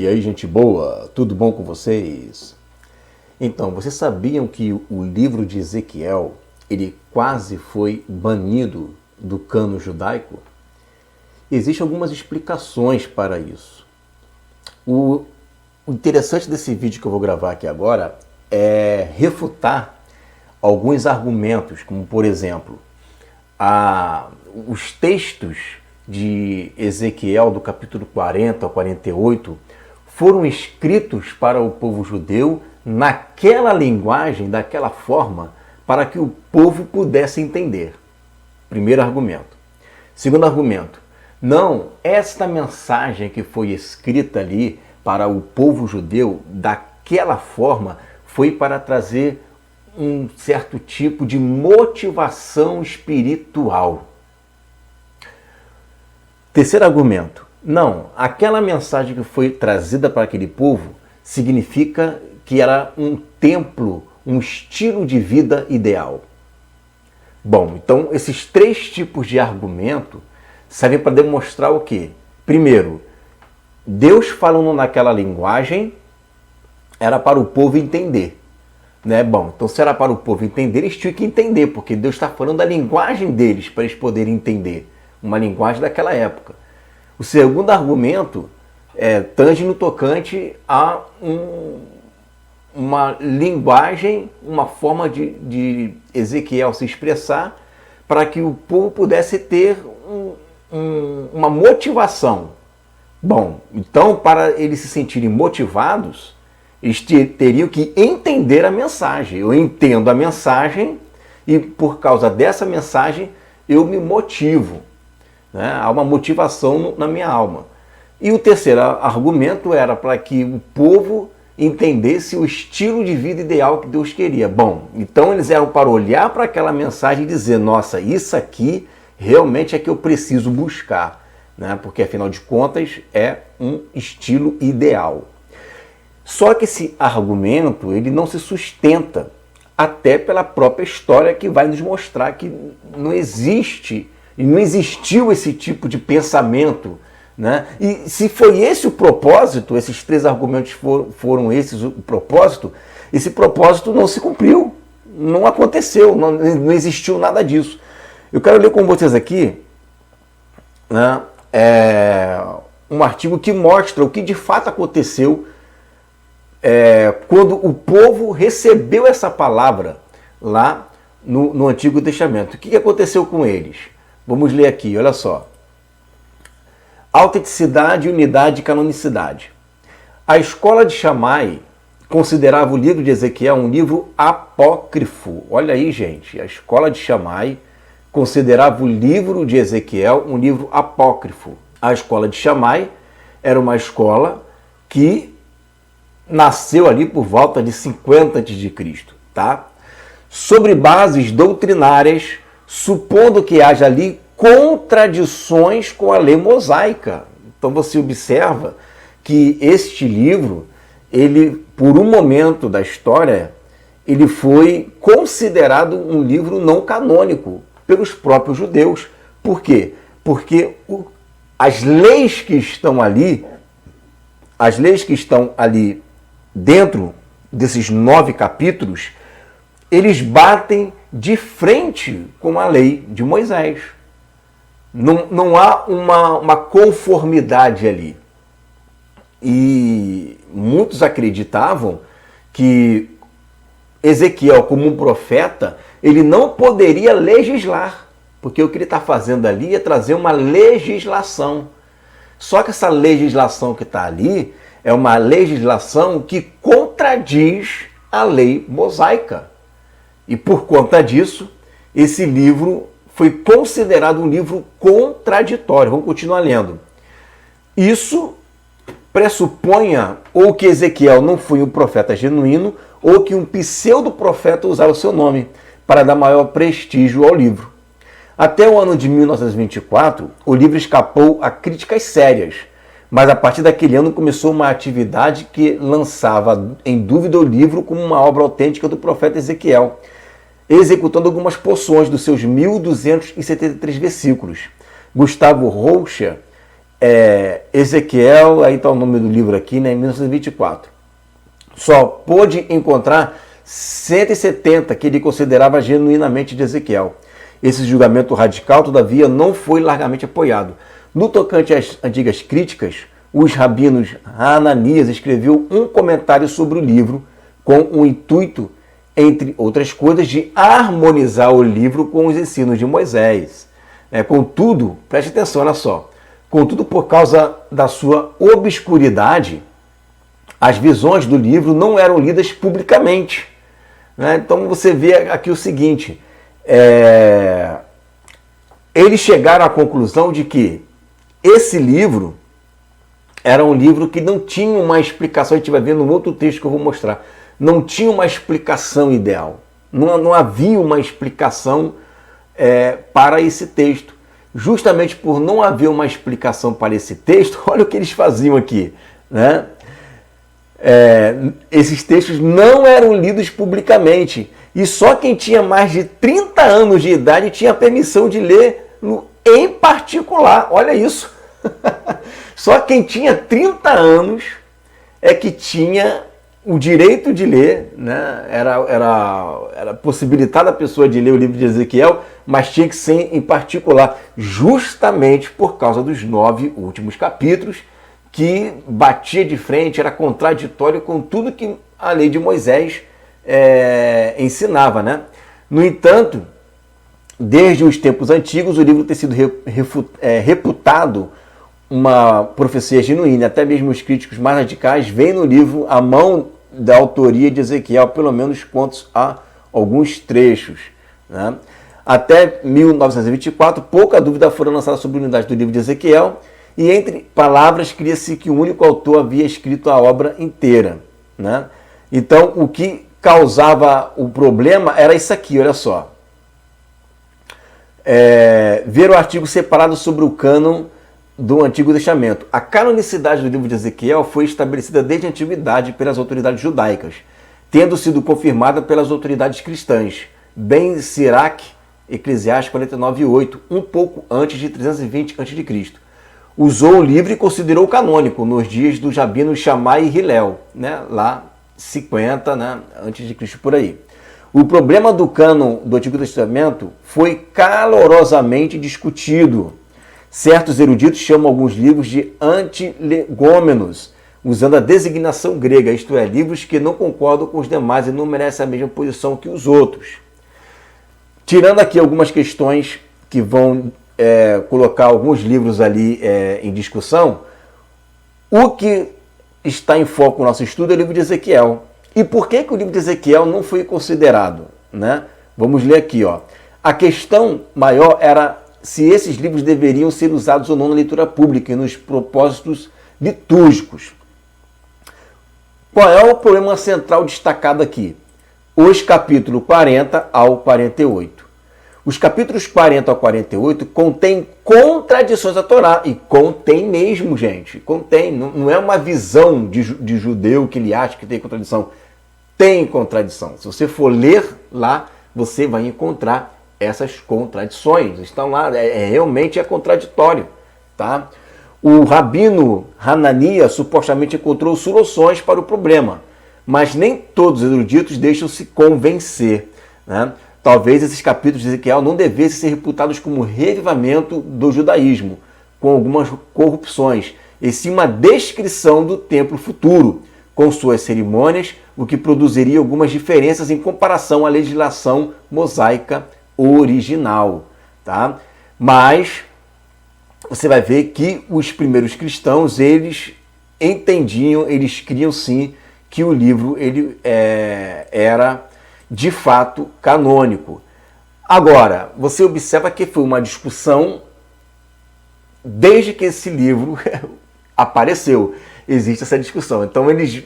E aí, gente boa, tudo bom com vocês? Então, vocês sabiam que o livro de Ezequiel, ele quase foi banido do cânon judaico? Existem algumas explicações para isso. O interessante desse vídeo que eu vou gravar aqui agora é refutar alguns argumentos, como por exemplo, os textos de Ezequiel do capítulo 40 ao 48 foram escritos para o povo judeu naquela linguagem, daquela forma, para que o povo pudesse entender. Primeiro argumento. Segundo argumento, não, esta mensagem que foi escrita ali para o povo judeu daquela forma foi para trazer um certo tipo de motivação espiritual. Terceiro argumento, não, aquela mensagem que foi trazida para aquele povo significa que era um templo, um estilo de vida ideal. Bom, então esses três tipos de argumento servem para demonstrar o quê? Primeiro, Deus falando naquela linguagem era para o povo entender. Né? Bom, então se era para o povo entender, eles tinham que entender, porque Deus está falando da linguagem deles para eles poderem entender, uma linguagem daquela época. O segundo argumento tange no tocante a uma linguagem, uma forma de Ezequiel se expressar para que o povo pudesse ter uma motivação. Bom, então para eles se sentirem motivados, eles teriam que entender a mensagem. Eu entendo a mensagem e por causa dessa mensagem eu me motivo. Né? Há uma motivação na minha alma. E o terceiro argumento era para que o povo entendesse o estilo de vida ideal que Deus queria. Bom, então eles eram para olhar para aquela mensagem e dizer, nossa, isso aqui realmente é que eu preciso buscar, né? Porque afinal de contas é um estilo ideal. Só que esse argumento ele não se sustenta até pela própria história que vai nos mostrar que não existe e não existiu esse tipo de pensamento, né? E se foi esse o propósito, esses três argumentos foram esses o propósito, esse propósito não se cumpriu, não aconteceu, não existiu nada disso. Eu quero ler com vocês aqui, né, um artigo que mostra o que de fato aconteceu quando o povo recebeu essa palavra lá no Antigo Testamento. O que aconteceu com eles? Vamos ler aqui, olha só. Autenticidade, unidade e canonicidade. A escola de Shammai considerava o livro de Ezequiel um livro apócrifo. Olha aí, gente, a escola de Shammai considerava o livro de Ezequiel um livro apócrifo. A escola de Shammai era uma escola que nasceu ali por volta de 50 a.C., tá? Sobre bases doutrinárias, supondo que haja ali contradições com a lei mosaica. Então você observa que este livro, ele, por um momento da história, ele foi considerado um livro não canônico pelos próprios judeus. Por quê? Porque as leis que estão ali dentro desses 9 capítulos, eles batem de frente com a lei de Moisés. Não há uma conformidade ali. E muitos acreditavam que Ezequiel, como um profeta, ele não poderia legislar, porque o que ele está fazendo ali é trazer uma legislação. Só que essa legislação que está ali é uma legislação que contradiz a lei mosaica. E por conta disso, esse livro foi considerado um livro contraditório. Vamos continuar lendo. Isso pressuponha ou que Ezequiel não foi um profeta genuíno ou que um pseudo-profeta usava o seu nome para dar maior prestígio ao livro. Até o ano de 1924, o livro escapou a críticas sérias, mas a partir daquele ano começou uma atividade que lançava em dúvida o livro como uma obra autêntica do profeta Ezequiel, executando algumas porções dos seus 1.273 versículos. Gustavo Rocha Ezequiel, aí está o nome do livro aqui, né, em 1924. Só pôde encontrar 170 que ele considerava genuinamente de Ezequiel. Esse julgamento radical, todavia, não foi largamente apoiado. No tocante às antigas críticas, os rabinos Hananias escreveu um comentário sobre o livro com o intuito, entre outras coisas, de harmonizar o livro com os ensinos de Moisés. Contudo, preste atenção, olha só, contudo, por causa da sua obscuridade, as visões do livro não eram lidas publicamente. Então você vê aqui o seguinte, eles chegaram à conclusão de que esse livro era um livro que não tinha uma explicação, a gente vai ver no outro texto que eu vou mostrar, não tinha uma explicação ideal, não havia uma explicação para esse texto. Justamente por não haver uma explicação para esse texto, olha o que eles faziam aqui, né? Esses textos não eram lidos publicamente e só quem tinha mais de 30 anos de idade tinha permissão de ler em particular. Olha isso! Só quem tinha 30 anos é que tinha o direito de ler, né? Era possibilitada a pessoa de ler o livro de Ezequiel, mas tinha que ser em particular, justamente por causa dos 9 últimos capítulos, que batia de frente, era contraditório com tudo que a lei de Moisés ensinava, né? No entanto, desde os tempos antigos, o livro tem sido reputado uma profecia genuína. Até mesmo os críticos mais radicais veem no livro a mão da autoria de Ezequiel, pelo menos quanto a alguns trechos, né? Até 1924, pouca dúvida foram lançadas sobre a unidade do livro de Ezequiel, e entre palavras cria-se que um único autor havia escrito a obra inteira, né? Então, o que causava o problema era isso aqui, olha só. Ver o artigo separado sobre o cânon do Antigo Testamento. A canonicidade do livro de Ezequiel foi estabelecida desde a antiguidade pelas autoridades judaicas, tendo sido confirmada pelas autoridades cristãs. Ben Sirac, Eclesiastes 49:8, um pouco antes de 320 a.C. Usou o livro e considerou canônico nos dias dos rabinos Shammai e Hillel, né? Lá 50, né? Antes de Cristo por aí. O problema do cânon do Antigo Testamento foi calorosamente discutido. Certos eruditos chamam alguns livros de antilegômenos, usando a designação grega, isto é, livros que não concordam com os demais e não merecem a mesma posição que os outros. Tirando aqui algumas questões que vão colocar alguns livros ali em discussão, o que está em foco no nosso estudo é o livro de Ezequiel. E por que o livro de Ezequiel não foi considerado, né? Vamos ler aqui, ó. A questão maior era se esses livros deveriam ser usados ou não na leitura pública e nos propósitos litúrgicos. Qual é o problema central destacado aqui? Os capítulos 40 ao 48. Os capítulos 40 ao 48 contêm contradições à Torá. E contém mesmo, gente. Contém. Não é uma visão de judeu que ele acha que tem contradição. Tem contradição. Se você for ler lá, você vai encontrar essas contradições. Estão lá. Realmente é contraditório. Tá? O rabino Hananias supostamente encontrou soluções para o problema. Mas nem todos os eruditos deixam-se convencer, né? Talvez esses capítulos de Ezequiel não devessem ser reputados como revivamento do judaísmo, com algumas corrupções, e sim uma descrição do templo futuro, com suas cerimônias, o que produziria algumas diferenças em comparação à legislação mosaica original. Tá? Mas você vai ver que os primeiros cristãos, eles entendiam, eles criam sim que o livro era de fato canônico. Agora, você observa que foi uma discussão desde que esse livro apareceu. Existe essa discussão. Então eles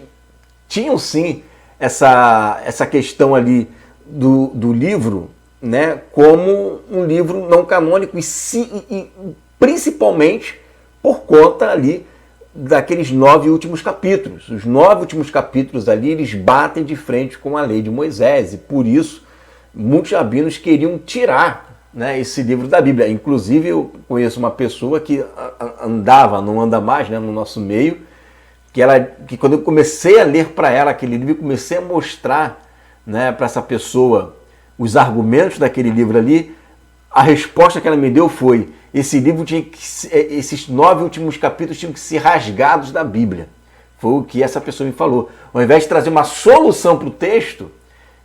tinham sim essa questão ali do livro, né, como um livro não canônico e principalmente por conta ali daqueles 9 últimos capítulos. Os 9 últimos capítulos ali, eles batem de frente com a lei de Moisés, e por isso muitos rabinos queriam tirar né, esse livro da Bíblia. Inclusive, eu conheço uma pessoa que não anda mais, né, no nosso meio, que quando eu comecei a ler para ela aquele livro, comecei a mostrar, né, para essa pessoa os argumentos daquele livro ali, a resposta que ela me deu foi: esse livro esses 9 últimos capítulos tinham que ser rasgados da Bíblia. Foi o que essa pessoa me falou. Ao invés de trazer uma solução para o texto,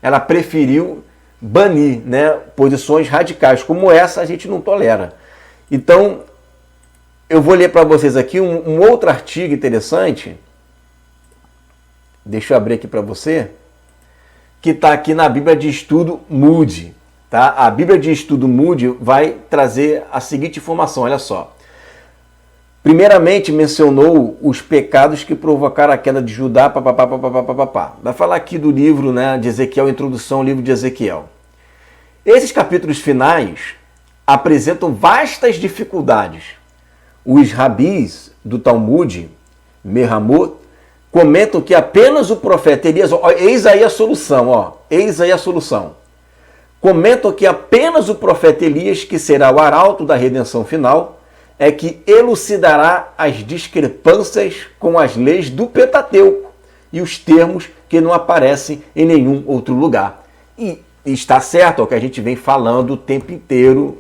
ela preferiu banir, né, posições radicais. Como essa a gente não tolera. Então, eu vou ler para vocês aqui um outro artigo interessante. Deixa eu abrir aqui para você. Que está aqui na Bíblia de Estudo Moody. Tá? A Bíblia de Estudo Moody vai trazer a seguinte informação, olha só. Primeiramente mencionou os pecados que provocaram a queda de Judá, Vai falar aqui do livro, né, de Ezequiel, introdução ao livro de Ezequiel. Esses capítulos finais apresentam vastas dificuldades. Os rabis do Talmud, Mehamot, comentam que apenas o profeta Elias, eis aí a solução, eis aí a solução. Comentam que apenas o profeta Elias, que será o arauto da redenção final, é que elucidará as discrepâncias com as leis do Pentateuco e os termos que não aparecem em nenhum outro lugar. E está certo, é o que a gente vem falando o tempo inteiro,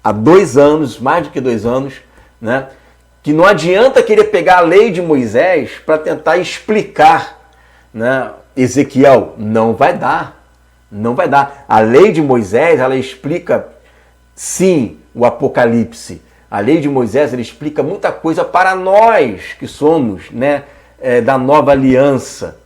há 2 anos, mais do que 2 anos, né? Que não adianta querer pegar a lei de Moisés para tentar explicar, né, Ezequiel. Não vai dar. Não vai dar. A lei de Moisés, ela explica, sim, o Apocalipse. A lei de Moisés, ela explica muita coisa para nós que somos, né, da nova aliança.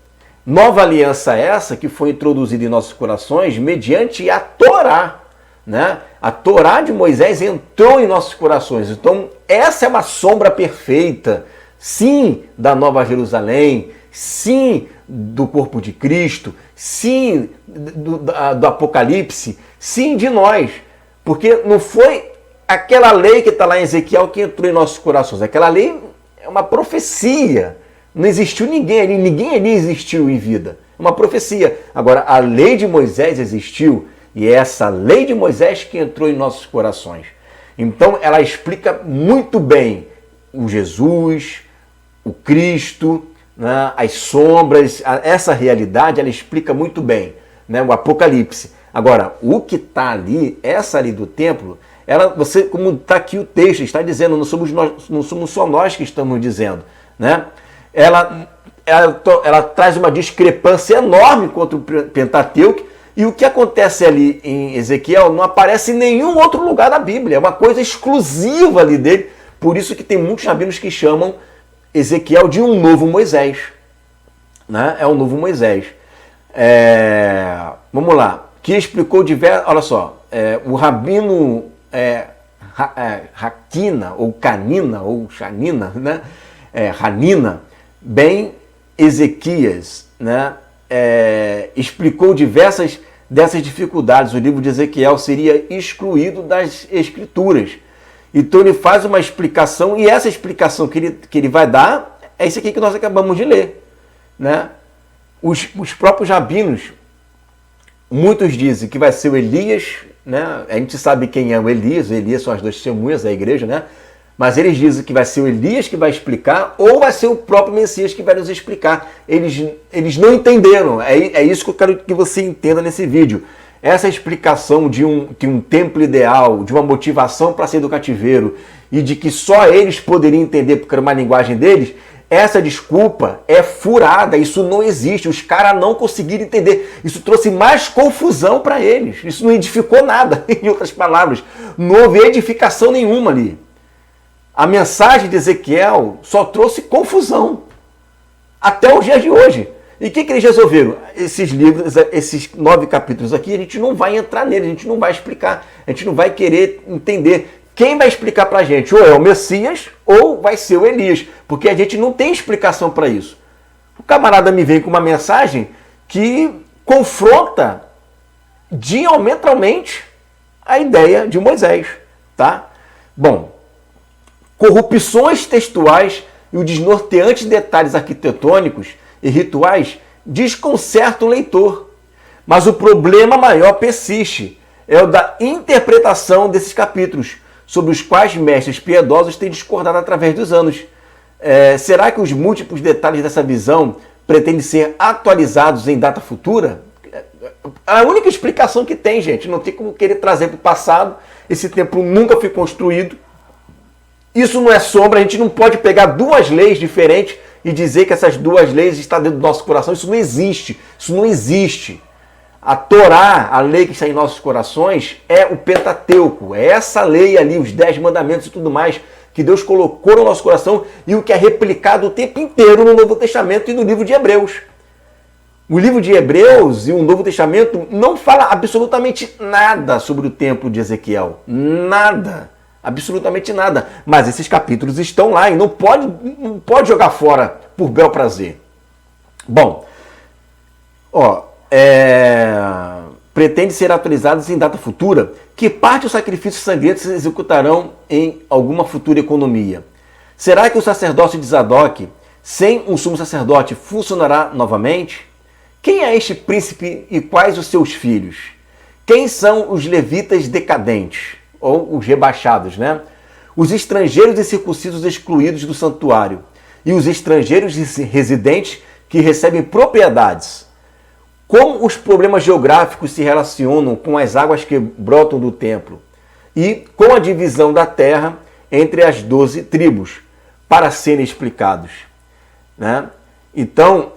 Nova aliança essa que foi introduzida em nossos corações mediante a Torá. Né? A Torá de Moisés entrou em nossos corações. Então, essa é uma sombra perfeita, sim, da Nova Jerusalém, sim, do corpo de Cristo, sim, do Apocalipse, sim, de nós. Porque não foi aquela lei que está lá em Ezequiel que entrou em nossos corações. Aquela lei é uma profecia. Não existiu ninguém ali existiu em vida. É uma profecia. Agora, a lei de Moisés existiu. E é essa lei de Moisés que entrou em nossos corações. Então, ela explica muito bem o Jesus, o Cristo, né, as sombras, essa realidade, ela explica muito bem, né, o Apocalipse. Agora, o que está ali, essa ali do templo, como está aqui o texto, está dizendo, não somos só nós que estamos dizendo, né? Ela traz uma discrepância enorme contra o Pentateuco. E o que acontece ali em Ezequiel não aparece em nenhum outro lugar da Bíblia. É uma coisa exclusiva ali dele. Por isso que tem muitos rabinos que chamam Ezequiel de um novo Moisés. Né? É um novo Moisés. Vamos lá. Que explicou diversos... Olha só. O rabino Hakina, ou Canina, ou Shanina, né? Hanina, bem Ezequias, né? Explicou diversas dessas dificuldades. O livro de Ezequiel seria excluído das Escrituras. Então ele faz uma explicação, e essa explicação que ele vai dar é isso aqui que nós acabamos de ler. Né? Os próprios rabinos, muitos dizem que vai ser o Elias, né? A gente sabe quem é o Elias são as 2 testemunhas da igreja, né? Mas eles dizem que vai ser o Elias que vai explicar ou vai ser o próprio Messias que vai nos explicar. Eles não entenderam. É isso que eu quero que você entenda nesse vídeo. Essa explicação de um templo ideal, de uma motivação para sair do cativeiro e de que só eles poderiam entender porque era uma linguagem deles, essa desculpa é furada. Isso não existe. Os caras não conseguiram entender. Isso trouxe mais confusão para eles. Isso não edificou nada, em outras palavras. Não houve edificação nenhuma ali. A mensagem de Ezequiel só trouxe confusão até os dias de hoje. E o que eles resolveram? Esses livros, esses 9 capítulos aqui, a gente não vai entrar neles, a gente não vai explicar, a gente não vai querer entender. Quem vai explicar para a gente? Ou é o Messias ou vai ser o Elias, porque a gente não tem explicação para isso. O camarada me vem com uma mensagem que confronta diametralmente a ideia de Moisés. Tá? Bom, corrupções textuais e os desnorteantes detalhes arquitetônicos e rituais desconcertam o leitor. Mas o problema maior persiste. é o da interpretação desses capítulos, sobre os quais mestres piedosos têm discordado através dos anos. Será que os múltiplos detalhes dessa visão pretendem ser atualizados em data futura? A única explicação que tem, gente, não tem como querer trazer para o passado. Esse templo nunca foi construído. Isso não é sombra, a gente não pode pegar duas leis diferentes e dizer que essas duas leis estão dentro do nosso coração. Isso não existe. Isso não existe. A Torá, a lei que está em nossos corações, é o Pentateuco. É essa lei ali, os 10 mandamentos e tudo mais, que Deus colocou no nosso coração e o que é replicado o tempo inteiro no Novo Testamento e no livro de Hebreus. O livro de Hebreus e o Novo Testamento não fala absolutamente nada sobre o templo de Ezequiel. Nada. Absolutamente nada. Mas esses capítulos estão lá e não pode jogar fora por bel prazer. Bom, pretende ser atualizados em data futura. Que parte dos sacrifícios sangrentos se executarão em alguma futura economia? Será que o sacerdócio de Zadok, sem um sumo sacerdote, funcionará novamente? Quem é este príncipe e quais os seus filhos? Quem são os levitas decadentes, ou os rebaixados, né? Os estrangeiros incircuncisos excluídos do santuário e os estrangeiros residentes que recebem propriedades. Como os problemas geográficos se relacionam com as águas que brotam do templo e com a divisão da terra entre as 12 tribos, para serem explicados, né? Então,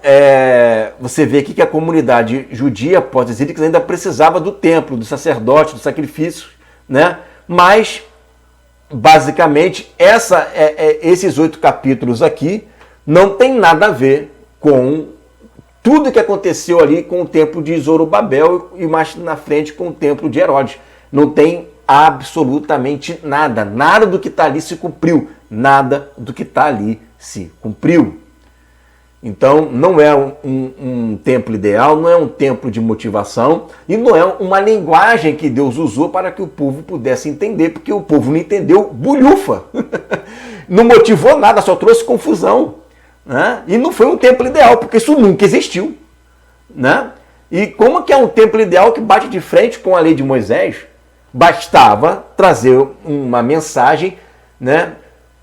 você vê aqui que a comunidade judia pós-exílica ainda precisava do templo, do sacerdote, do sacrifício, né? Mas, basicamente, esses 8 capítulos aqui não tem nada a ver com tudo que aconteceu ali com o templo de Zorobabel e mais na frente com o templo de Herodes. Não tem absolutamente nada. Nada do que está ali se cumpriu. Nada do que está ali se cumpriu. Então, não é um templo ideal, não é um templo de motivação e não é uma linguagem que Deus usou para que o povo pudesse entender, porque o povo não entendeu bulhufa. Não motivou nada, só trouxe confusão. Né? E não foi um templo ideal, porque isso nunca existiu. Né? E como que é um templo ideal que bate de frente com a lei de Moisés? Bastava trazer uma mensagem, né,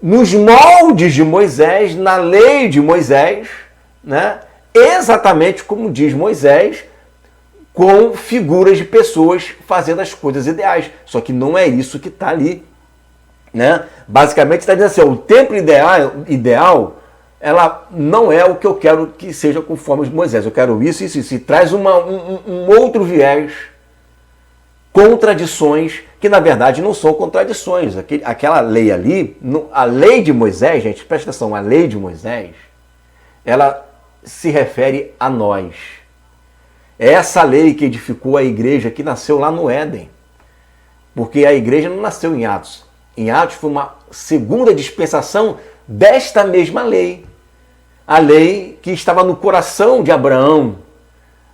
nos moldes de Moisés, na lei de Moisés, né, exatamente como diz Moisés, com figuras de pessoas fazendo as coisas ideais. Só que não é isso que está ali. Né? Basicamente está dizendo assim, o templo ideal, ela não é o que eu quero que seja conforme de Moisés. Eu quero isso, isso, isso. E traz um outro viés, contradições, que na verdade não são contradições. Aquela lei ali, a lei de Moisés, gente, presta atenção, a lei de Moisés, ela se refere a nós. É essa lei que edificou a igreja que nasceu lá no Éden. Porque a igreja não nasceu em Atos. Em Atos foi uma segunda dispensação desta mesma lei. A lei que estava no coração de Abraão.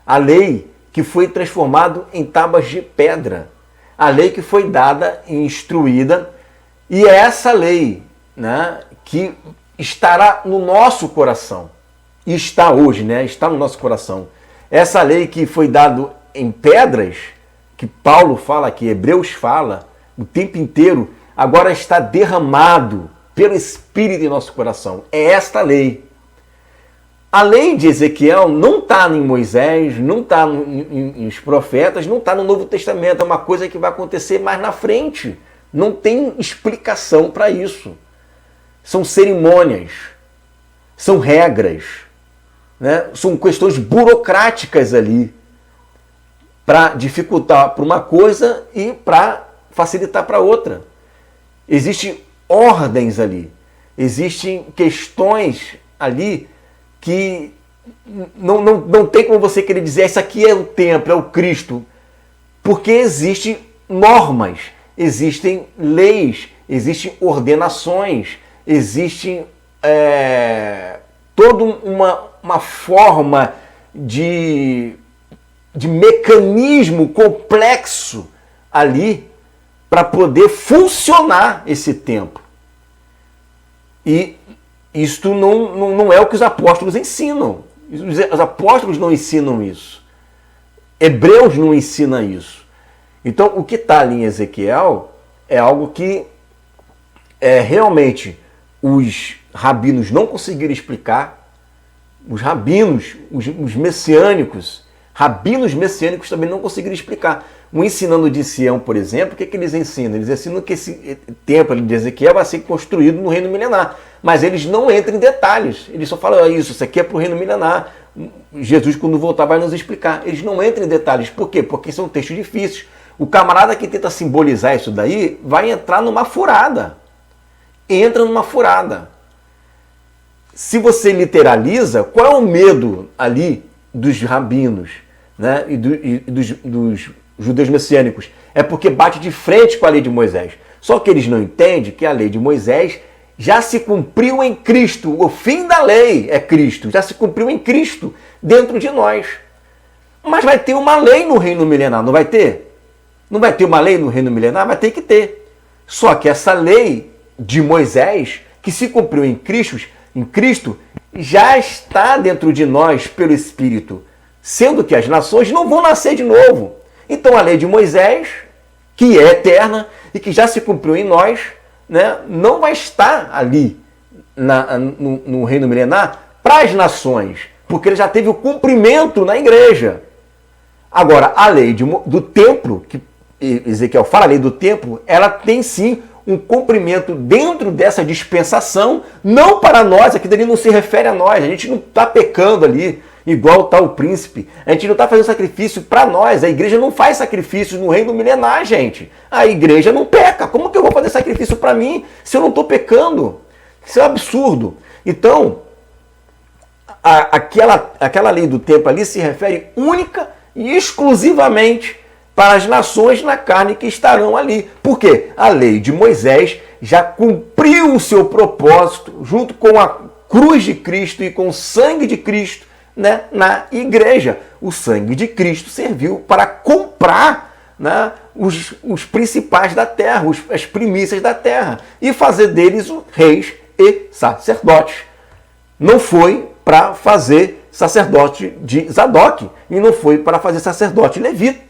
A lei que foi transformada em tábuas de pedra. A lei que foi dada e instruída. E é essa lei, né, que estará no nosso coração. E está hoje, né? Está no nosso coração. Essa lei que foi dada em pedras, que Paulo fala, que Hebreus fala, o tempo inteiro, agora está derramado pelo Espírito em nosso coração. É esta lei. A lei de Ezequiel não está em Moisés, não está nos profetas, não está no Novo Testamento. É uma coisa que vai acontecer mais na frente. Não tem explicação para isso. São cerimônias, são regras, né? São questões burocráticas ali para dificultar para uma coisa e para facilitar para outra. Existem ordens ali, existem questões ali que não tem como você querer dizer isso aqui é o templo, é o Cristo, porque existem normas, existem leis, existem ordenações, existem toda uma forma de mecanismo complexo ali para poder funcionar esse templo. E isto não é o que os apóstolos ensinam. Os apóstolos não ensinam isso. Hebreus não ensina isso. Então, o que está ali em Ezequiel é algo que realmente os rabinos não conseguiram explicar. Os rabinos, os messiânicos, rabinos messiânicos também não conseguiram explicar. O Ensinando de Sião, por exemplo, o que eles ensinam? Eles ensinam que esse templo de Ezequiel vai ser construído no reino milenar. Mas eles não entram em detalhes. Eles só falam, isso aqui é para o reino milenar. Jesus, quando voltar, vai nos explicar. Eles não entram em detalhes. Por quê? Porque são textos difíceis. O camarada que tenta simbolizar isso daí vai entrar numa furada. Entra numa furada. Se você literaliza, qual é o medo ali dos rabinos, né, e dos judeus messiânicos? É porque bate de frente com a lei de Moisés. Só que eles não entendem que a lei de Moisés já se cumpriu em Cristo. O fim da lei é Cristo. Já se cumpriu em Cristo dentro de nós. Mas vai ter uma lei no reino milenar, não vai ter? Não vai ter uma lei no reino milenar? Vai ter que ter. Só que essa lei de Moisés, que se cumpriu em Cristo, já está dentro de nós pelo Espírito. Sendo que as nações não vão nascer de novo. Então a lei de Moisés, que é eterna e que já se cumpriu em nós, né, não vai estar ali no reino milenar para as nações, porque ele já teve o cumprimento na igreja. Agora, a lei do templo, que Ezequiel fala, a lei do templo, ela tem sim um cumprimento dentro dessa dispensação, não para nós, aqui dali não se refere a nós, a gente não está pecando ali, igual está o príncipe, a gente não está fazendo sacrifício para nós, a igreja não faz sacrifícios no reino milenar, gente. A igreja não peca, como que eu vou fazer sacrifício para mim se eu não estou pecando? Isso é um absurdo. Então, aquela lei do templo ali se refere única e exclusivamente para as nações na carne que estarão ali. Por quê? A lei de Moisés já cumpriu o seu propósito junto com a cruz de Cristo e com o sangue de Cristo, né, na igreja. O sangue de Cristo serviu para comprar, né, os principais da terra, as primícias da terra, e fazer deles reis e sacerdotes. Não foi para fazer sacerdote de Zadok, e não foi para fazer sacerdote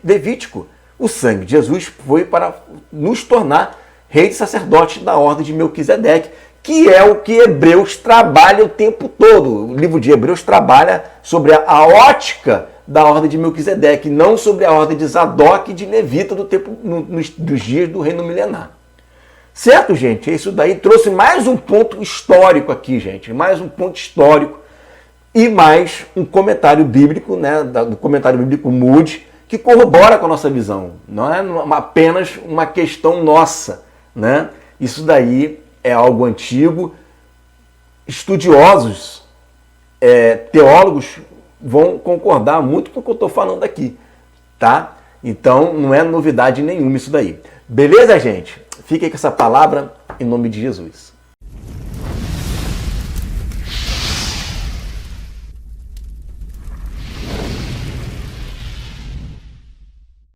levítico. O sangue de Jesus foi para nos tornar reis e sacerdotes da ordem de Melquisedeque, que é o que Hebreus trabalha o tempo todo. O livro de Hebreus trabalha sobre a ótica da ordem de Melquisedeque, não sobre a ordem de Zadok e de Levita do tempo, dos dias do reino milenar. Certo, gente? Isso daí trouxe mais um ponto histórico aqui, gente. Mais um ponto histórico e mais um comentário bíblico, né, do comentário bíblico Moody, que corrobora com a nossa visão. Não é apenas uma questão nossa, né? Isso daí é algo antigo. Estudiosos, teólogos vão concordar muito com o que eu estou falando aqui, tá? Então não é novidade nenhuma isso daí. Beleza, gente? Fiquem com essa palavra em nome de Jesus.